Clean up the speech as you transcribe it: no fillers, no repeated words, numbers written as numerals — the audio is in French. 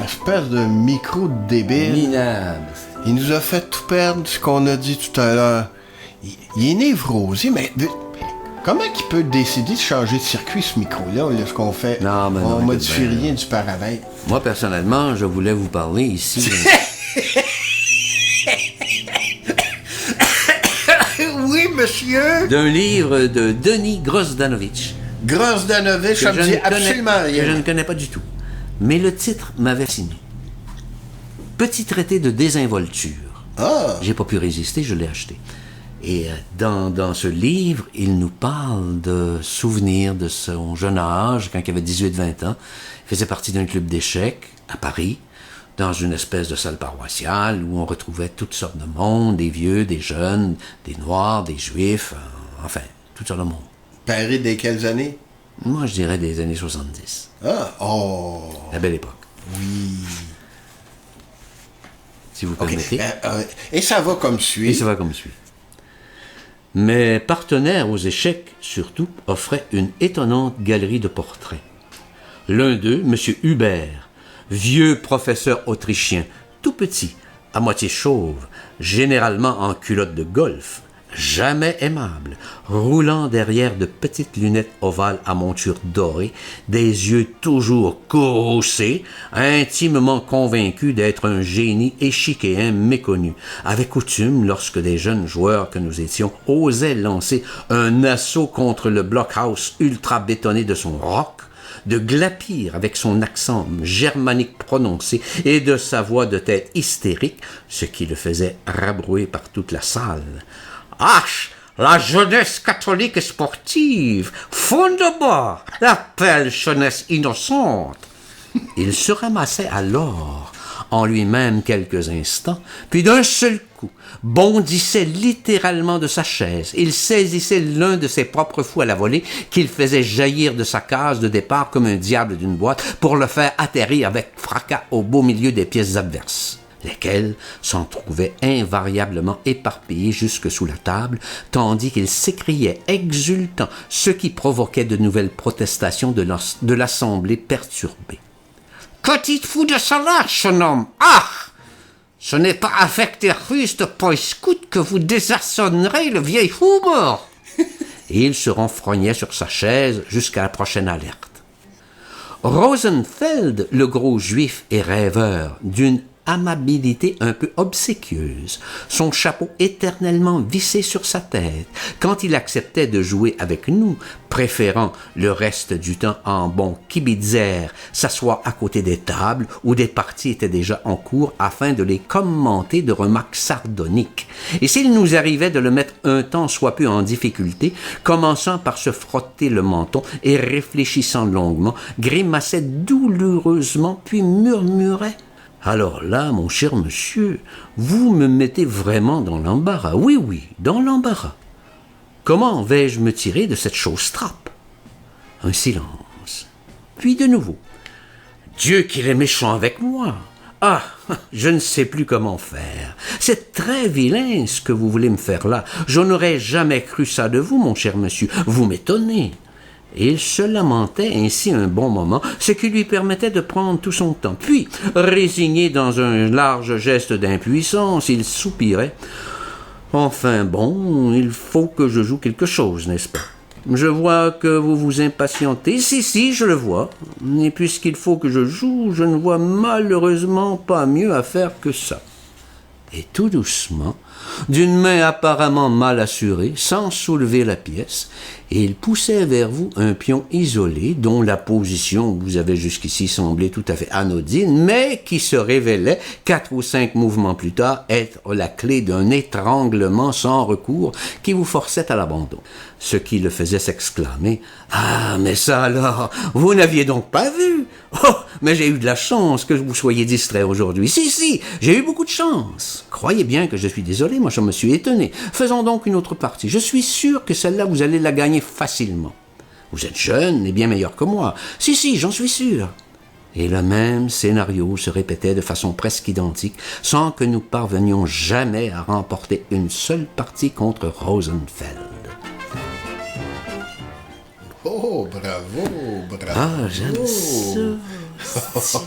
Espèce de micro débile. Minable. Il nous a fait tout perdre ce qu'on a dit tout à l'heure. Il est névrosé, mais comment il peut décider de changer de circuit, ce micro-là, ce qu'on fait? Non, mais on non, modifie ben, rien du paramètre. Moi, personnellement, je voulais vous parler ici. Oui, monsieur. D'un livre de Denis Grosdanovic. Grosdanovic, ça me dit absolument Que je rien. ne connais pas du tout. Mais le titre m'avait fasciné. Petit traité de désinvolture. Ah! J'ai pas pu résister, je l'ai acheté. Et dans ce livre, il nous parle de souvenirs de son jeune âge, quand il avait 18-20 ans. Il faisait partie d'un club d'échecs à Paris, dans une espèce de salle paroissiale où on retrouvait toutes sortes de monde, des vieux, des jeunes, des noirs, des juifs, enfin, toutes sortes de monde. Paris des quelles années? Moi, je dirais des années 70. Ah! Oh! La belle époque. Oui. Si vous OK. permettez. Et ça va comme suit. Et ça va comme suit. Mes partenaires aux échecs, surtout, offraient une étonnante galerie de portraits. L'un d'eux, M. Hubert, vieux professeur autrichien, tout petit, à moitié chauve, généralement en culotte de golf, jamais aimable, roulant derrière de petites lunettes ovales à monture dorée, des yeux toujours courroucés, intimement convaincu d'être un génie échiquéen méconnu, avait coutume, lorsque des jeunes joueurs que nous étions osaient lancer un assaut contre le blockhouse ultra bétonné de son roc, de glapir avec son accent germanique prononcé et de sa voix de tête hystérique, ce qui le faisait rabrouer par toute la salle. « Ach, la jeunesse catholique et sportive, fondement, la belle jeunesse innocente !» Il se ramassait alors en lui-même quelques instants, puis d'un seul coup bondissait littéralement de sa chaise. Il saisissait l'un de ses propres fous à la volée qu'il faisait jaillir de sa case de départ comme un diable d'une boîte pour le faire atterrir avec fracas au beau milieu des pièces adverses, lesquelles s'en trouvaient invariablement éparpillées jusque sous la table, tandis qu'il s'écriait exultant, ce qui provoquait de nouvelles protestations de l'assemblée perturbée. « Petit fou de salache, son homme! Ah! Ce n'est pas avec des ruses de Boy Scout que vous désarçonnerez le vieil fou mort! » Et il se renfrognait sur sa chaise jusqu'à la prochaine alerte. Rosenfeld, le gros juif et rêveur, d'une amabilité un peu obséquieuse, son chapeau éternellement vissé sur sa tête, quand il acceptait de jouer avec nous, préférant le reste du temps en bon kibitzer, s'asseoir à côté des tables où des parties étaient déjà en cours afin de les commenter de remarques sardoniques. Et s'il nous arrivait de le mettre un temps soit peu en difficulté, commençant par se frotter le menton et réfléchissant longuement, grimaçait douloureusement puis murmurait: « Alors là, mon cher monsieur, vous me mettez vraiment dans l'embarras. Oui, oui, dans l'embarras. Comment vais-je me tirer de cette chose trappe ?» Un silence. Puis de nouveau. « Dieu qu'il est méchant avec moi. Ah, je ne sais plus comment faire. C'est très vilain ce que vous voulez me faire là. Je n'aurais jamais cru ça de vous, mon cher monsieur. Vous m'étonnez. » Et il se lamentait ainsi un bon moment, ce qui lui permettait de prendre tout son temps. Puis, résigné dans un large geste d'impuissance, il soupirait. « Enfin bon, il faut que je joue quelque chose, n'est-ce pas? Je vois que vous vous impatientez. Si, je le vois. Et puisqu'il faut que je joue, je ne vois malheureusement pas mieux à faire que ça. » Et tout doucement, d'une main apparemment mal assurée, sans soulever la pièce, il poussait vers vous un pion isolé dont la position vous avait jusqu'ici semblé tout à fait anodine, mais qui se révélait 4 ou 5 mouvements plus tard être la clé d'un étranglement sans recours qui vous forçait à l'abandon. Ce qui le faisait s'exclamer: « Ah, mais ça alors, vous n'aviez donc pas vu? Oh, mais j'ai eu de la chance que vous soyez distrait aujourd'hui. Si, j'ai eu beaucoup de chance. Croyez bien que je suis désolé, moi je me suis étonné. Faisons donc une autre partie. Je suis sûr que celle-là, vous allez la gagner facilement. Vous êtes jeune et bien meilleur que moi. Si, j'en suis sûr. » Et le même scénario se répétait de façon presque identique, sans que nous parvenions jamais à remporter une seule partie contre Rosenfeld. Oh, bravo, bravo. Ah, j'aime ça.